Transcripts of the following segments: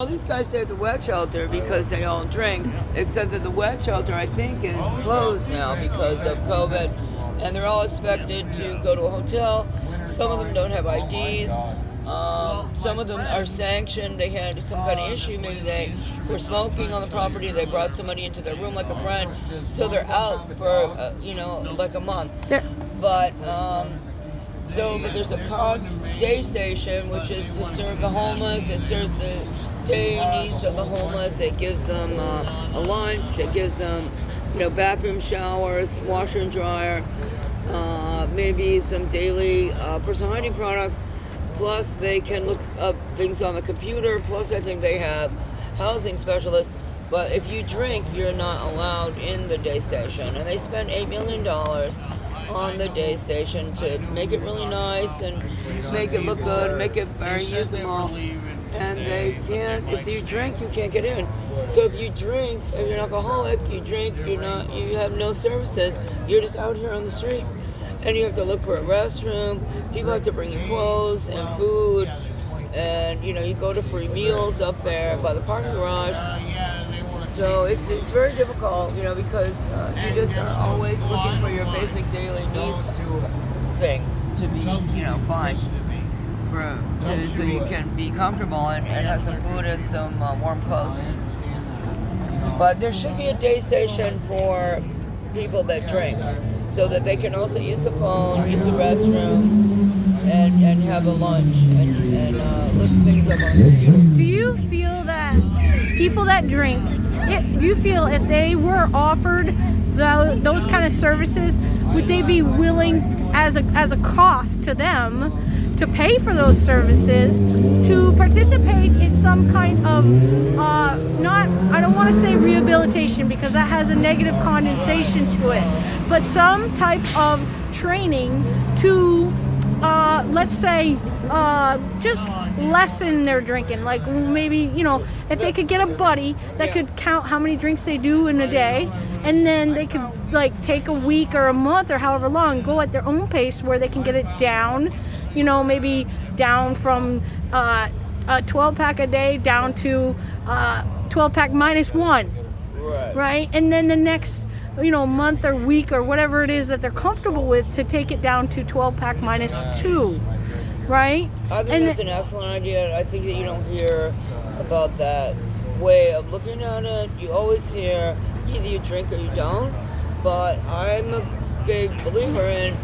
All these guys stay at the wet shelter because they all drink, except that the wet shelter, I think, is closed now because of COVID, and they're all expected to go to a hotel. Some of them don't have IDs. Some of them are sanctioned. They had some kind of issue. Maybe they were smoking on the property. They brought somebody into their room like a friend, so they're out for like a month. But there's a COGS day station, which is to serve the homeless. It serves the day needs of the homeless. It gives them a lunch. It gives them, bathroom showers, washer and dryer, maybe some daily personal hygiene products. Plus, they can look up things on the computer. Plus, I think they have housing specialists. But if you drink, you're not allowed in the day station. And they spend $8 million on the day station to make it really nice and make it look good, make it very usable. And they can't, if you drink, you can't get in. So if you drink, if you're an alcoholic, you drink, you have no services. You're just out here on the street. And you have to look for a restroom. People have to bring you clothes and food. And, you go to free meals up there by the parking garage. So it's very difficult, because you just are always looking for your basic daily needs things to be, fine. So you can be comfortable and have some food and some warm clothes. But there should be a day station for people that drink, so that they can also use the phone, use the restroom, and have a lunch and look things up on the computer. Do you feel that people that drink, do you feel if they were offered those kind of services, would they be willing, as a cost to them, to pay for those services, to participate in some kind of, I don't want to say rehabilitation because that has a negative connotation to it, but some type of training to, let's say, just lessen their drinking? Like maybe, if they could get a buddy that could count how many drinks they do in a day, and then they could take a week or a month or however long, go at their own pace where they can get it down, maybe down from a 12-pack a day down to 12-pack minus one, right? And then the next month or week or whatever it is that they're comfortable with, to take it down to 12-pack minus two, right? I think that's an excellent idea. I think that you don't hear about that way of looking at it. You always hear either you drink or you don't. But I'm a big believer in,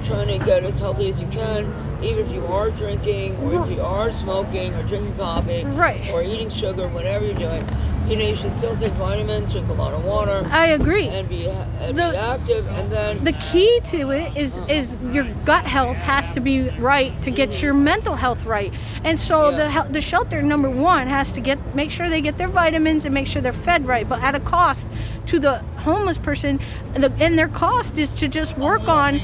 trying to get as healthy as you can, even if you are drinking or if you are smoking or drinking coffee or eating sugar, whatever you're doing. You should still take vitamins, drink a lot of water. I agree. And be active. And then the key to it is your gut health has to be right to get your mental health right. And so the shelter, number one, has to make sure they get their vitamins and make sure they're fed right, but at a cost to the homeless person. And their cost is to just work on,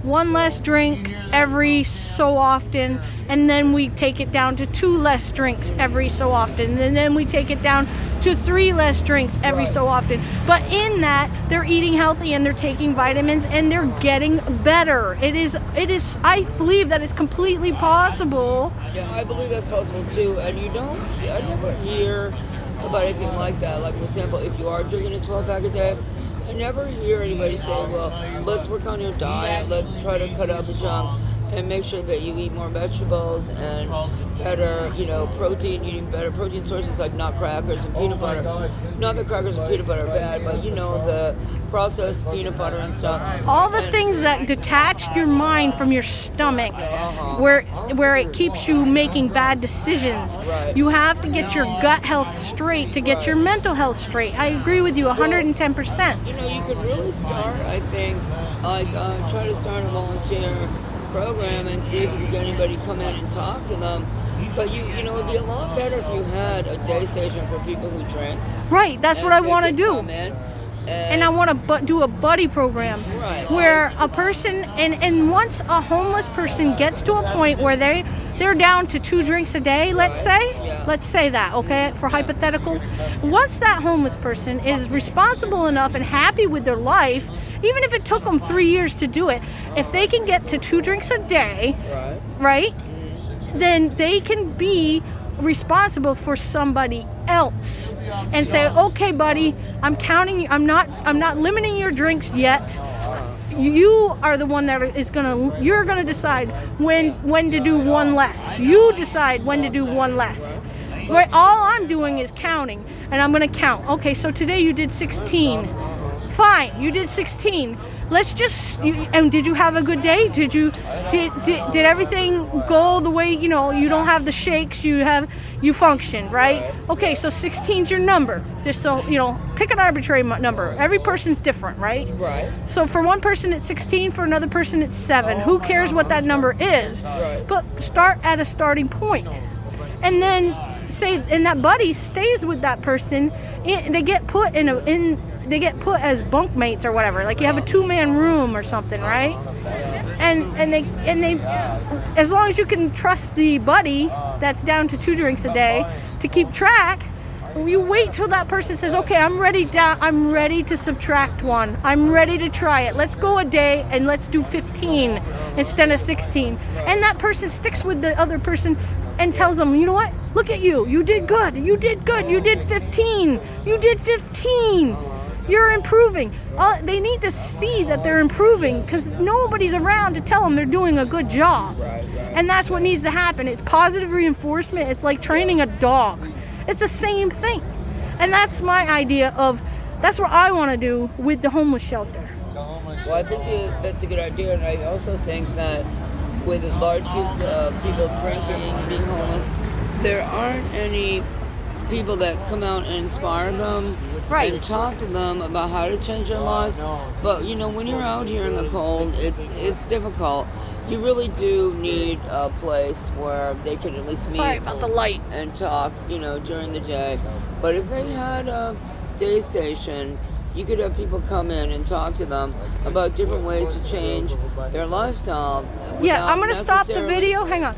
one less drink every so often, and then we take it down to 2 less drinks every so often, and then we take it down to 3 less drinks every so often. But in that, they're eating healthy and they're taking vitamins and they're getting better. It is. I believe that is completely possible. Yeah, I believe that's possible too. And I never hear about anything like that. Like, for example, if you are drinking a 12-pack a day, I never hear anybody say, well, let's work on your diet, let's try to cut out the junk and make sure that you eat more vegetables and better, protein, eating better protein sources like nut crackers and peanut butter. Not that crackers and peanut butter are bad, but the processed peanut butter and stuff. All the things that detach your mind from your stomach, where it keeps you making bad decisions. You have to get your gut health straight to get your mental health straight. I agree with you 110%. You could really start, I think, try to start a volunteer program and see if you can get anybody to come in and talk to them. But it'd be a lot better if you had a day station for people who drink. Right, that's what I want to do. And I want to do a buddy program where a person, and once a homeless person gets to a point where they're down to 2 drinks a day, let's say that, okay, for hypothetical. Once that homeless person is responsible enough and happy with their life, even if it took them 3 years to do it, if they can get to 2 drinks a day, right? then they can be responsible for somebody else and say, okay, buddy, I'm counting. I'm not limiting your drinks yet. You are the one that you're gonna decide when to do one less. You decide when to do one less. Right? All I'm doing is counting, and I'm gonna count. Okay, so today you did 16. Fine, you did 16. Let's just, and did you have a good day? Did everything go the way, you don't have the shakes, you functioned, right? Okay, so 16's your number. Just so, pick an arbitrary number. Every person's different, right? Right. So for one person it's 16, for another person it's 7. Who cares what that number is? Right. But start at a starting point. And then and that buddy stays with that person. They get put they get put as bunkmates or whatever. Like you have a 2-man room or something, right? And they as long as you can trust the buddy that's down to 2 drinks a day to keep track, you wait till that person says, okay, I'm ready to subtract 1. I'm ready to try it. Let's go a day and let's do 15 instead of 16. And that person sticks with the other person and tells them, you know what? Look at you. You did good. You did good. You did 15. You did 15. You're improving. They need to see that they're improving because nobody's around to tell them they're doing a good job. And that's what needs to happen. It's positive reinforcement. It's like training a dog. It's the same thing. And that's my idea that's what I want to do with the homeless shelter. Well, I think that's a good idea, and I also think that with large groups of people drinking and being homeless, there aren't any people that come out and inspire them and talk to them about how to change their lives. But when you're out here in the cold, it's difficult. You really do need a place where they can at least meet. Sorry about the light. And talk, during the day. But if they had a day station, you could have people come in and talk to them about different ways to change their lifestyle. Yeah, I'm going to stop the video. Hang on.